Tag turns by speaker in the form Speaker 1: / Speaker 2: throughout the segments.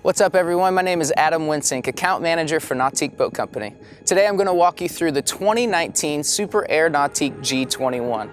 Speaker 1: What's up everyone, my name is Adam Winsink, Account Manager for Nautique Boat Company. Today I'm going to walk you through the 2019 Super Air Nautique G21.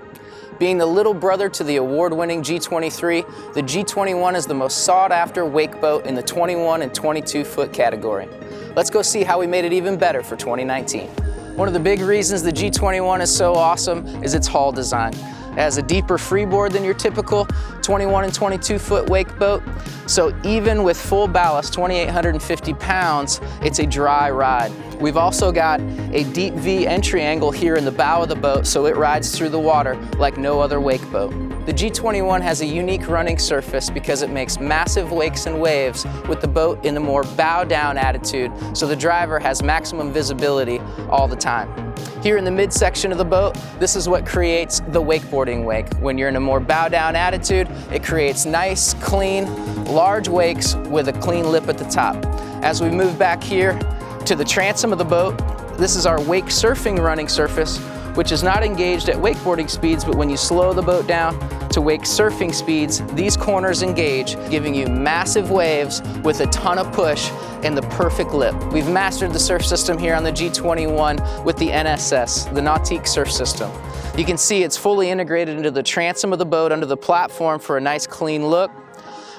Speaker 1: Being the little brother to the award-winning G23, the G21 is the most sought-after wake boat in the 21 and 22 foot category. Let's go see how we made it even better for 2019. One of the big reasons the G21 is so awesome is its hull design. It has a deeper freeboard than your typical 21 and 22 foot wake boat. So even with full ballast, 2,850 pounds, it's a dry ride. We've also got a deep V entry angle here in the bow of the boat, so it rides through the water like no other wake boat. The G21 has a unique running surface because it makes massive wakes and waves with the boat in the more bow down attitude, so the driver has maximum visibility all the time. Here in the midsection of the boat, this is what creates the wakeboarding wake. When you're in a more bow down attitude, it creates nice, clean, large wakes with a clean lip at the top. As we move back here to the transom of the boat, this is our wake surfing running surface, which is not engaged at wakeboarding speeds, but when you slow the boat down to wake surfing speeds, these corners engage, giving you massive waves with a ton of push and the perfect lip. We've mastered the surf system here on the G21 with the NSS, the Nautique Surf System. You can see it's fully integrated into the transom of the boat under the platform for a nice clean look.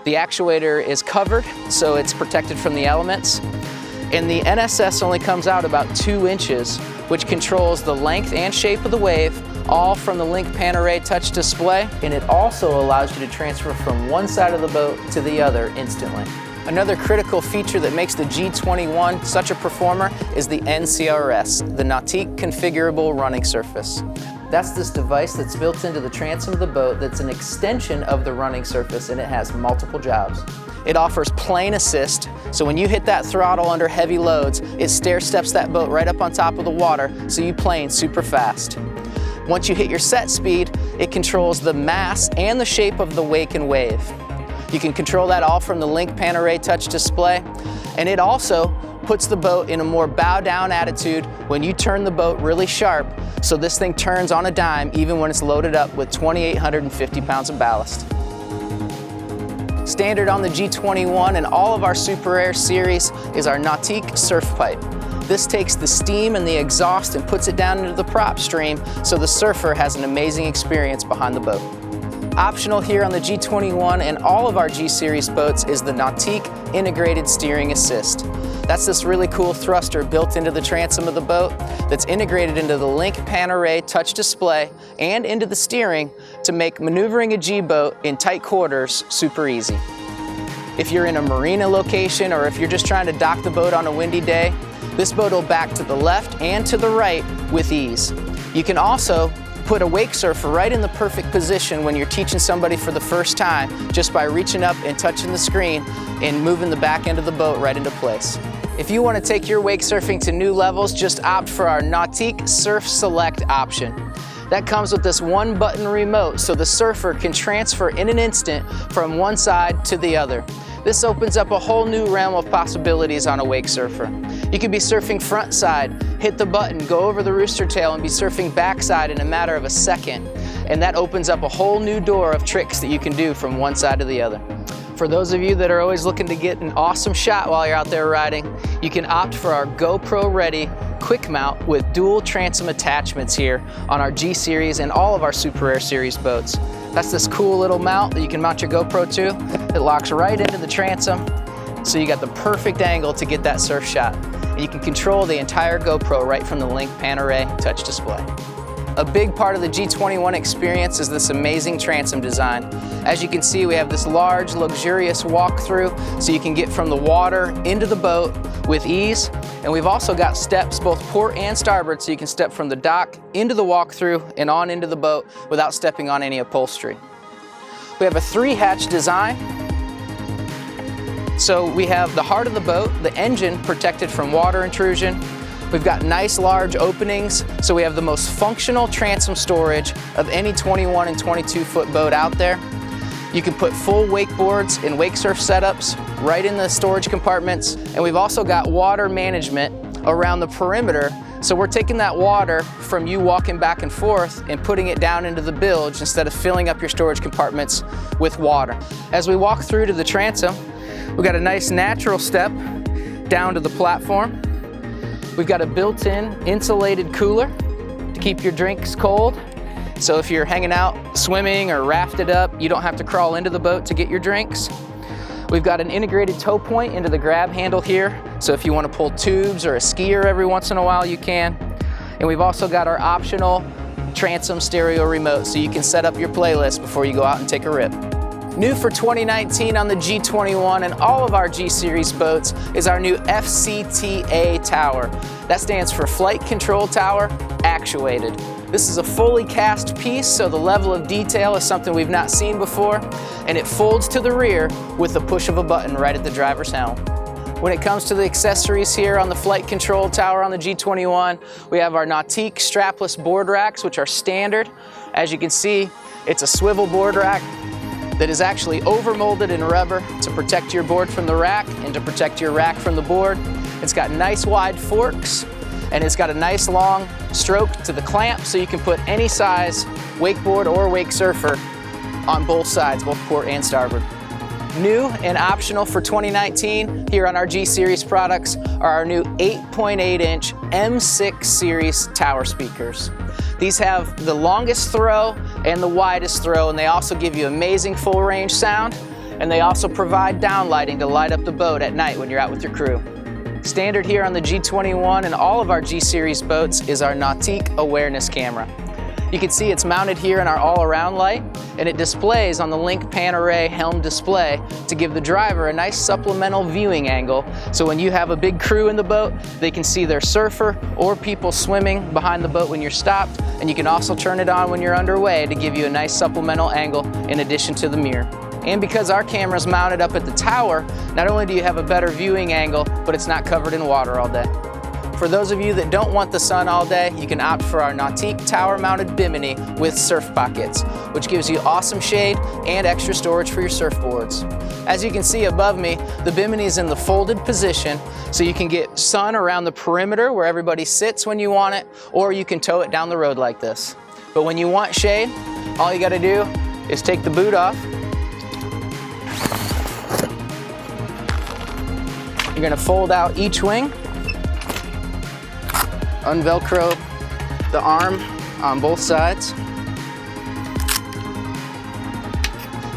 Speaker 1: The actuator is covered, so it's protected from the elements. And the NSS only comes out about 2 inches, which controls the length and shape of the wave, all from the Link Pan Array touch display, and it also allows you to transfer from one side of the boat to the other instantly. Another critical feature that makes the G21 such a performer is the NCRS, the Nautique Configurable Running Surface. That's this device that's built into the transom of the boat that's an extension of the running surface, and it has multiple jobs. It offers plane assist, so when you hit that throttle under heavy loads, it stair steps that boat right up on top of the water, so you plane super fast. Once you hit your set speed, it controls the mass and the shape of the wake and wave. You can control that all from the Link Pan Array touch display, and it also puts the boat in a more bow down attitude when you turn the boat really sharp, so this thing turns on a dime even when it's loaded up with 2,850 pounds of ballast. Standard on the G21 and all of our Super Air series is our Nautique Surf Pipe. This takes the steam and the exhaust and puts it down into the prop stream, so the surfer has an amazing experience behind the boat. Optional here on the G21 and all of our G-Series boats is the Nautique Integrated Steering Assist. That's this really cool thruster built into the transom of the boat that's integrated into the Link Pan Array touch display and into the steering to make maneuvering a G-boat in tight quarters super easy. If you're in a marina location or if you're just trying to dock the boat on a windy day, this boat will back to the left and to the right with ease. You can also put a wake surfer right in the perfect position when you're teaching somebody for the first time just by reaching up and touching the screen and moving the back end of the boat right into place. If you want to take your wake surfing to new levels, just opt for our Nautique Surf Select option. That comes with this one button remote so the surfer can transfer in an instant from one side to the other. This opens up a whole new realm of possibilities on a wake surfer. You could be surfing front side, hit the button, go over the rooster tail, and be surfing backside in a matter of a second. And that opens up a whole new door of tricks that you can do from one side to the other. For those of you that are always looking to get an awesome shot while you're out there riding, you can opt for our GoPro Ready Quick Mount with dual transom attachments here on our G-Series and all of our Super Air Series boats. That's this cool little mount that you can mount your GoPro to. It locks right into the transom, so you got the perfect angle to get that surf shot. And you can control the entire GoPro right from the Link Pan Array touch display. A big part of the G21 experience is this amazing transom design. As you can see, we have this large, luxurious walk-through so you can get from the water into the boat with ease. And we've also got steps, both port and starboard, so you can step from the dock into the walk-through and on into the boat without stepping on any upholstery. We have a 3-hatch design. So we have the heart of the boat, the engine protected from water intrusion. We've got nice large openings, so we have the most functional transom storage of any 21 and 22 foot boat out there. You can put full wakeboards and wake surf setups right in the storage compartments, and we've also got water management around the perimeter, so we're taking that water from you walking back and forth and putting it down into the bilge instead of filling up your storage compartments with water. As we walk through to the transom, We've got a nice natural step down to the platform. We've got a built-in insulated cooler to keep your drinks cold. So if you're hanging out, swimming or rafted up, you don't have to crawl into the boat to get your drinks. We've got an integrated tow point into the grab handle here. So if you want to pull tubes or a skier every once in a while, you can. And we've also got our optional Transom stereo remote so you can set up your playlist before you go out and take a rip. New for 2019 on the G21 and all of our G Series boats is our new FCC Tower. That stands for Flight Control Tower Actuated. This is a fully cast piece, so the level of detail is something we've not seen before, and it folds to the rear with the push of a button right at the driver's helm. When it comes to the accessories here on the Flight Control Tower on the G21, we have our Nautique strapless board racks, which are standard. As you can see, it's a swivel board rack that is actually overmolded in rubber to protect your board from the rack and to protect your rack from the board. It's got nice wide forks, and it's got a nice long stroke to the clamp so you can put any size wakeboard or wake surfer on both sides, both port and starboard. New and optional for 2019 here on our G Series products are our new 8.8-inch M6 series tower speakers. These have the longest throw and the widest throw, and they also give you amazing full range sound, and they also provide downlighting to light up the boat at night when you're out with your crew. Standard here on the G21 and all of our G Series boats is our Nautique awareness camera. You can see it's mounted here in our all-around light, and it displays on the Link Pan Array Helm display to give the driver a nice supplemental viewing angle, so when you have a big crew in the boat, they can see their surfer or people swimming behind the boat when you're stopped, and you can also turn it on when you're underway to give you a nice supplemental angle in addition to the mirror. And because our camera's mounted up at the tower, not only do you have a better viewing angle, but it's not covered in water all day. For those of you that don't want the sun all day, you can opt for our Nautique tower-mounted bimini with surf pockets, which gives you awesome shade and extra storage for your surfboards. As you can see above me, the bimini is in the folded position, so you can get sun around the perimeter where everybody sits when you want it, or you can tow it down the road like this. But when you want shade, all you gotta do is take the boot off. You're gonna fold out each wing, unvelcro the arm on both sides,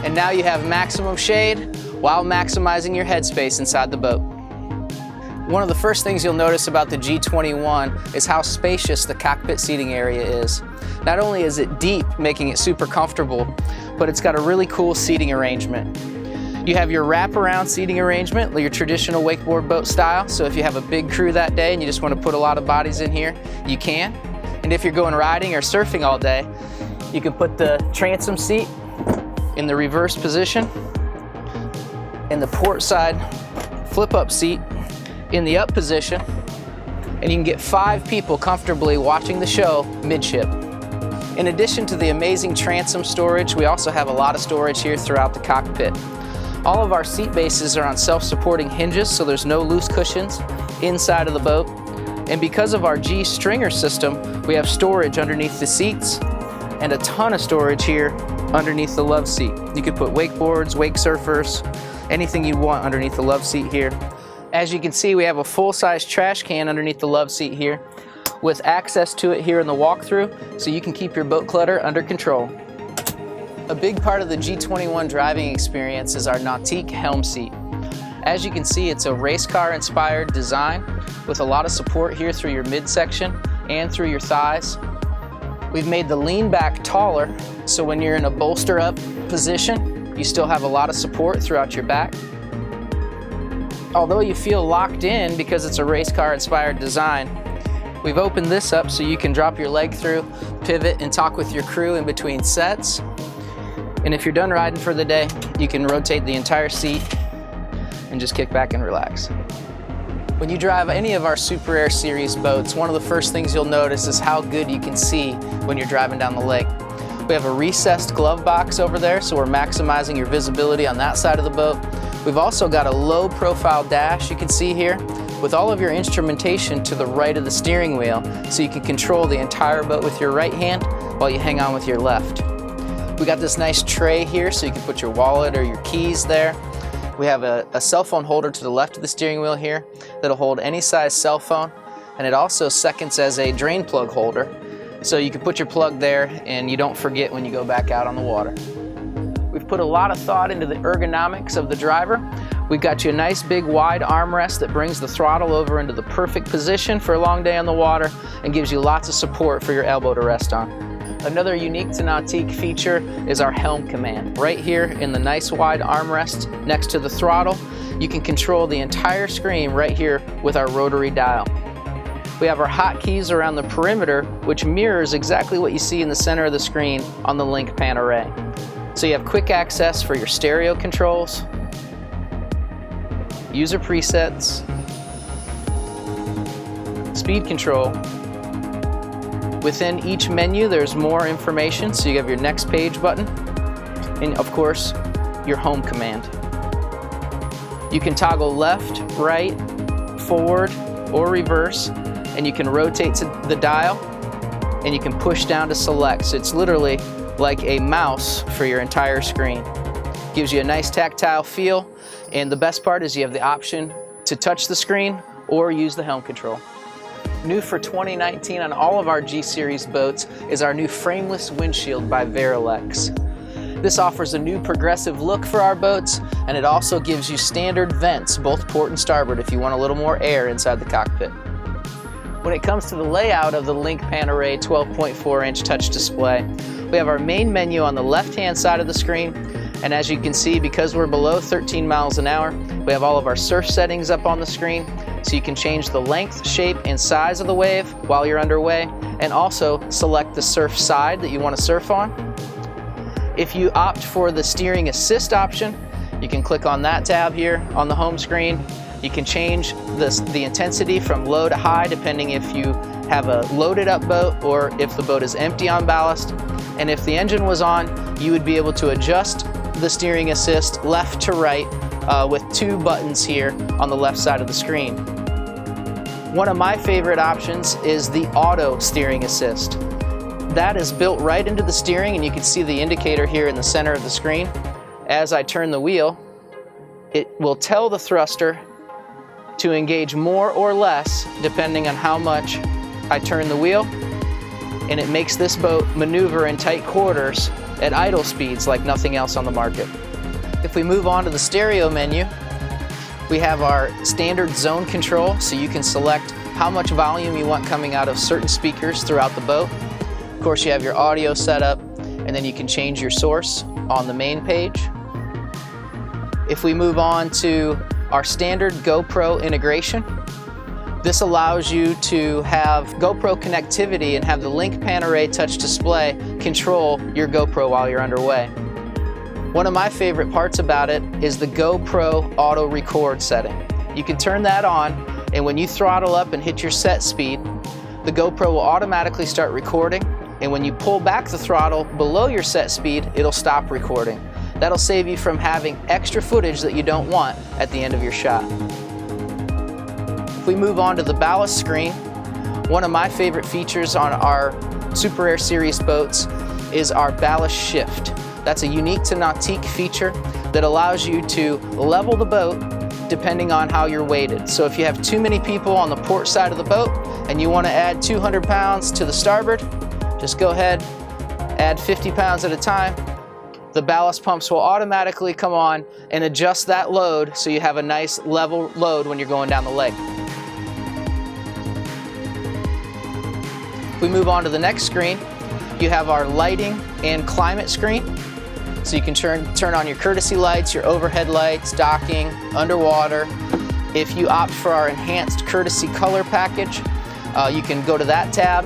Speaker 1: and now you have maximum shade while maximizing your headspace inside the boat. One of the first things you'll notice about the G21 is how spacious the cockpit seating area is. Not only is it deep, making it super comfortable, but it's got a really cool seating arrangement. You have your wraparound seating arrangement, your traditional wakeboard boat style, so if you have a big crew that day and you just want to put a lot of bodies in here, you can. And if you're going riding or surfing all day, you can put the transom seat in the reverse position and the port side flip-up seat in the up position, and you can get 5 people comfortably watching the show midship. In addition to the amazing transom storage, we also have a lot of storage here throughout the cockpit. All of our seat bases are on self-supporting hinges, so there's no loose cushions inside of the boat. And because of our G stringer system, we have storage underneath the seats and a ton of storage here underneath the love seat. You could put wakeboards, wake surfers, anything you want underneath the love seat here. As you can see, we have a full-size trash can underneath the love seat here with access to it here in the walkthrough, so you can keep your boat clutter under control. A big part of the G21 driving experience is our Nautique Helm Seat. As you can see, it's a race car inspired design with a lot of support here through your midsection and through your thighs. We've made the lean back taller, so when you're in a bolster up position, you still have a lot of support throughout your back. Although you feel locked in because it's a race car inspired design, we've opened this up so you can drop your leg through, pivot, and talk with your crew in between sets. And if you're done riding for the day, you can rotate the entire seat and just kick back and relax. When you drive any of our Super Air series boats, one of the first things you'll notice is how good you can see when you're driving down the lake. We have a recessed glove box over there, so we're maximizing your visibility on that side of the boat. We've also got a low profile dash you can see here with all of your instrumentation to the right of the steering wheel, so you can control the entire boat with your right hand while you hang on with your left. We got this nice tray here so you can put your wallet or your keys there. We have a cell phone holder to the left of the steering wheel here that'll hold any size cell phone, and it also seconds as a drain plug holder, so you can put your plug there and you don't forget when you go back out on the water. We've put a lot of thought into the ergonomics of the driver. We've got you a nice big wide armrest that brings the throttle over into the perfect position for a long day on the water and gives you lots of support for your elbow to rest on. Another unique to Nautique feature is our Helm command. Right here in the nice wide armrest next to the throttle, you can control the entire screen right here with our rotary dial. We have our hotkeys around the perimeter, which mirrors exactly what you see in the center of the screen on the Link Pan Array. So you have quick access for your stereo controls, user presets, speed control. Within each menu there's more information, so you have your next page button, and of course your home command. You can toggle left, right, forward, or reverse, and you can rotate to the dial, and you can push down to select. So it's literally like a mouse for your entire screen. Gives you a nice tactile feel, and the best part is you have the option to touch the screen or use the helm control. New for 2019 on all of our G-Series boats is our new frameless windshield by Verilex. This offers a new progressive look for our boats, and it also gives you standard vents, both port and starboard, if you want a little more air inside the cockpit. When it comes to the layout of the Link Pan Array 12.4-inch touch display, we have our main menu on the left-hand side of the screen, and as you can see, because we're below 13 miles an hour, we have all of our surf settings up on the screen, so you can change the length, shape, and size of the wave while you're underway, and also select the surf side that you want to surf on. If you opt for the steering assist option, you can click on that tab here on the home screen. You can change the intensity from low to high depending if you have a loaded up boat or if the boat is empty on ballast. And if the engine was on, you would be able to adjust the steering assist left to right with two buttons here on the left side of the screen. One of my favorite options is the auto steering assist. That is built right into the steering, and you can see the indicator here in the center of the screen. As I turn the wheel, it will tell the thruster to engage more or less depending on how much I turn the wheel, and it makes this boat maneuver in tight quarters at idle speeds like nothing else on the market. If we move on to the stereo menu, we have our standard zone control, so you can select how much volume you want coming out of certain speakers throughout the boat. Of course, you have your audio setup, and then you can change your source on the main page. If we move on to our standard GoPro integration, this allows you to have GoPro connectivity and have the Link Pan Array touch display control your GoPro while you're underway. One of my favorite parts about it is the GoPro auto record setting. You can turn that on, and when you throttle up and hit your set speed, the GoPro will automatically start recording, and when you pull back the throttle below your set speed, it'll stop recording. That'll save you from having extra footage that you don't want at the end of your shot. If we move on to the ballast screen, one of my favorite features on our Super Air Series boats is our ballast shift. That's a unique to Nautique feature that allows you to level the boat depending on how you're weighted. So if you have too many people on the port side of the boat and you want to add 200 pounds to the starboard, just go ahead, add 50 pounds at a time. The ballast pumps will automatically come on and adjust that load so you have a nice level load when you're going down the lake. If we move on to the next screen, you have our lighting and climate screen. So you can turn on your courtesy lights, your overhead lights, docking, underwater. If you opt for our enhanced courtesy color package, you can go to that tab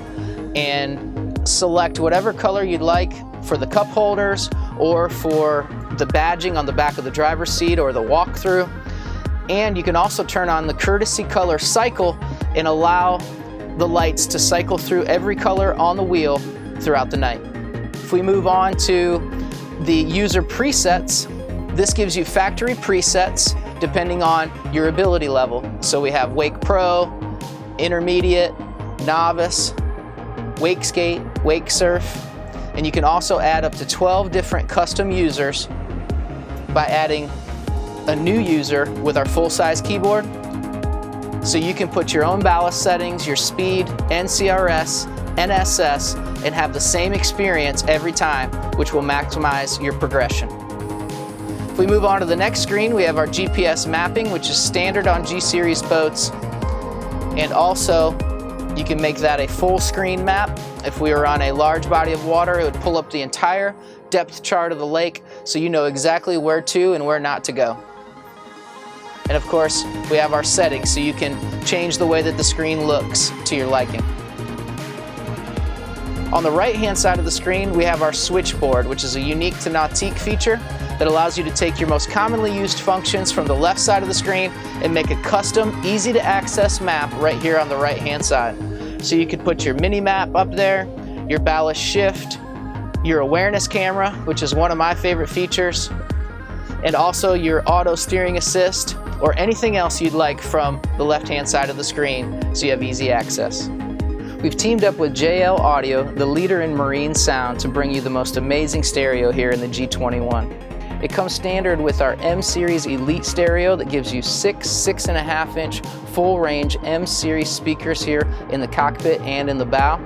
Speaker 1: and select whatever color you'd like for the cup holders or for the badging on the back of the driver's seat or the walk-through. And you can also turn on the courtesy color cycle and allow the lights to cycle through every color on the wheel throughout the night. If we move on to the user presets, this gives you factory presets depending on your ability level. So we have Wake Pro, Intermediate, Novice, Wake Skate, Wake Surf, and you can also add up to 12 different custom users by adding a new user with our full-size keyboard, so you can put your own ballast settings, your speed, NCRS, NSS, and have the same experience every time, which will maximize your progression. If we move on to the next screen, we have our GPS mapping, which is standard on G-Series boats, and also you can make that a full screen map. If we were on a large body of water, it would pull up the entire depth chart of the lake, so you know exactly where to and where not to go. And of course, we have our settings, so you can change the way that the screen looks to your liking. On the right-hand side of the screen, we have our switchboard, which is a unique to Nautique feature that allows you to take your most commonly used functions from the left side of the screen and make a custom, easy-to-access map right here on the right-hand side. So you could put your mini map up there, your ballast shift, your awareness camera, which is one of my favorite features, and also your auto steering assist, or anything else you'd like from the left-hand side of the screen, so you have easy access. We've teamed up with JL Audio, the leader in marine sound, to bring you the most amazing stereo here in the G21. It comes standard with our M-Series Elite stereo that gives you 6.5-inch full-range M-Series speakers here in the cockpit and in the bow.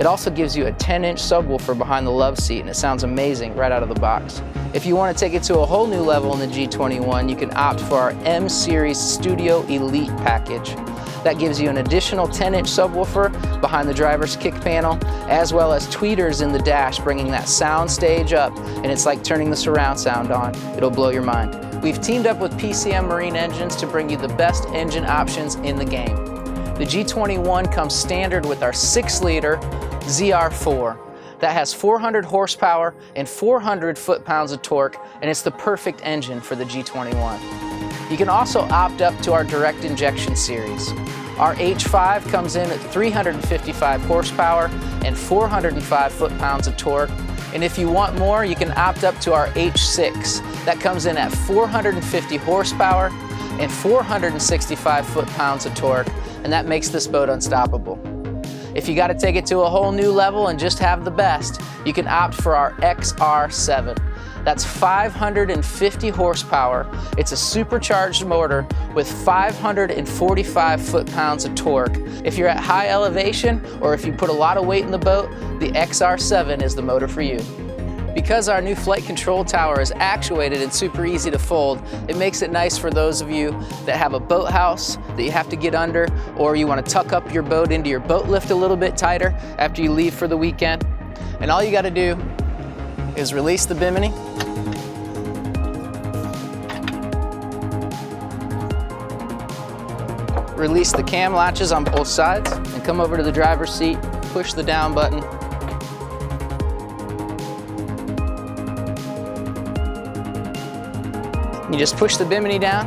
Speaker 1: It also gives you a 10-inch subwoofer behind the love seat, and it sounds amazing right out of the box. If you want to take it to a whole new level in the G21, you can opt for our M-Series Studio Elite package. That gives you an additional 10-inch subwoofer behind the driver's kick panel, as well as tweeters in the dash, bringing that sound stage up, and it's like turning the surround sound on. It'll blow your mind. We've teamed up with PCM Marine Engines to bring you the best engine options in the game. The G21 comes standard with our 6-liter ZR4. That has 400 horsepower and 400 foot-pounds of torque, and it's the perfect engine for the G21. You can also opt up to our direct injection series. Our H5 comes in at 355 horsepower and 405 foot-pounds of torque. And if you want more, you can opt up to our H6. That comes in at 450 horsepower and 465 foot-pounds of torque, and that makes this boat unstoppable. If you got to take it to a whole new level and just have the best, you can opt for our XR7. That's 550 horsepower. It's a supercharged motor with 545 foot-pounds of torque. If you're at high elevation or if you put a lot of weight in the boat, the XR7 is the motor for you. Because our new flight control tower is actuated and super easy to fold, it makes it nice for those of you that have a boathouse that you have to get under, or you want to tuck up your boat into your boat lift a little bit tighter after you leave for the weekend. And all you got to do is release the bimini, release the cam latches on both sides, and come over to the driver's seat, push the down button. You just push the bimini down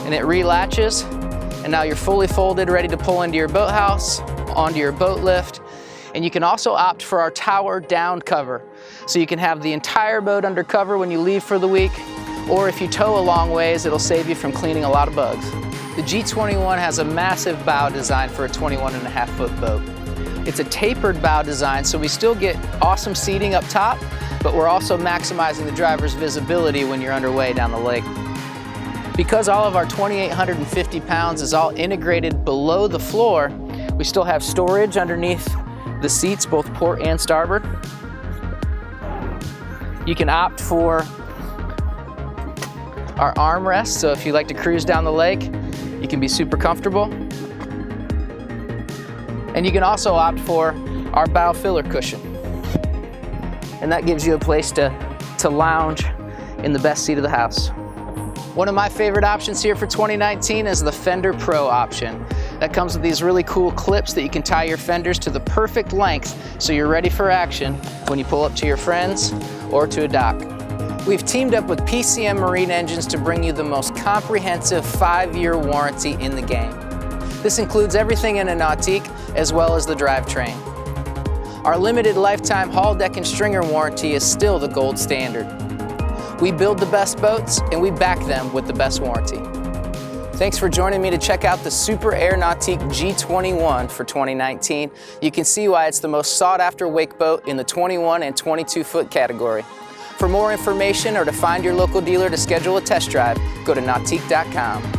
Speaker 1: and it relatches, and now you're fully folded, ready to pull into your boathouse, onto your boat lift. And you can also opt for our tower down cover, so you can have the entire boat under cover when you leave for the week, or if you tow a long ways, it'll save you from cleaning a lot of bugs. The G21 has a massive bow design for a 21.5-foot boat. It's a tapered bow design, so we still get awesome seating up top, but we're also maximizing the driver's visibility when you're underway down the lake. Because all of our 2,850 pounds is all integrated below the floor, we still have storage underneath the seats, both port and starboard. You can opt for our armrest, so if you like to cruise down the lake, you can be super comfortable. And you can also opt for our bow filler cushion. And that gives you a place to lounge in the best seat of the house. One of my favorite options here for 2019 is the Fender Pro option. That comes with these really cool clips that you can tie your fenders to the perfect length so you're ready for action when you pull up to your friends or to a dock. We've teamed up with PCM Marine Engines to bring you the most comprehensive 5-year warranty in the game. This includes everything in a Nautique as well as the drivetrain. Our limited lifetime hull, deck, and stringer warranty is still the gold standard. We build the best boats and we back them with the best warranty. Thanks for joining me to check out the Super Air Nautique G21 for 2019. You can see why it's the most sought after wake boat in the 21 and 22 foot category. For more information or to find your local dealer to schedule a test drive, go to nautique.com.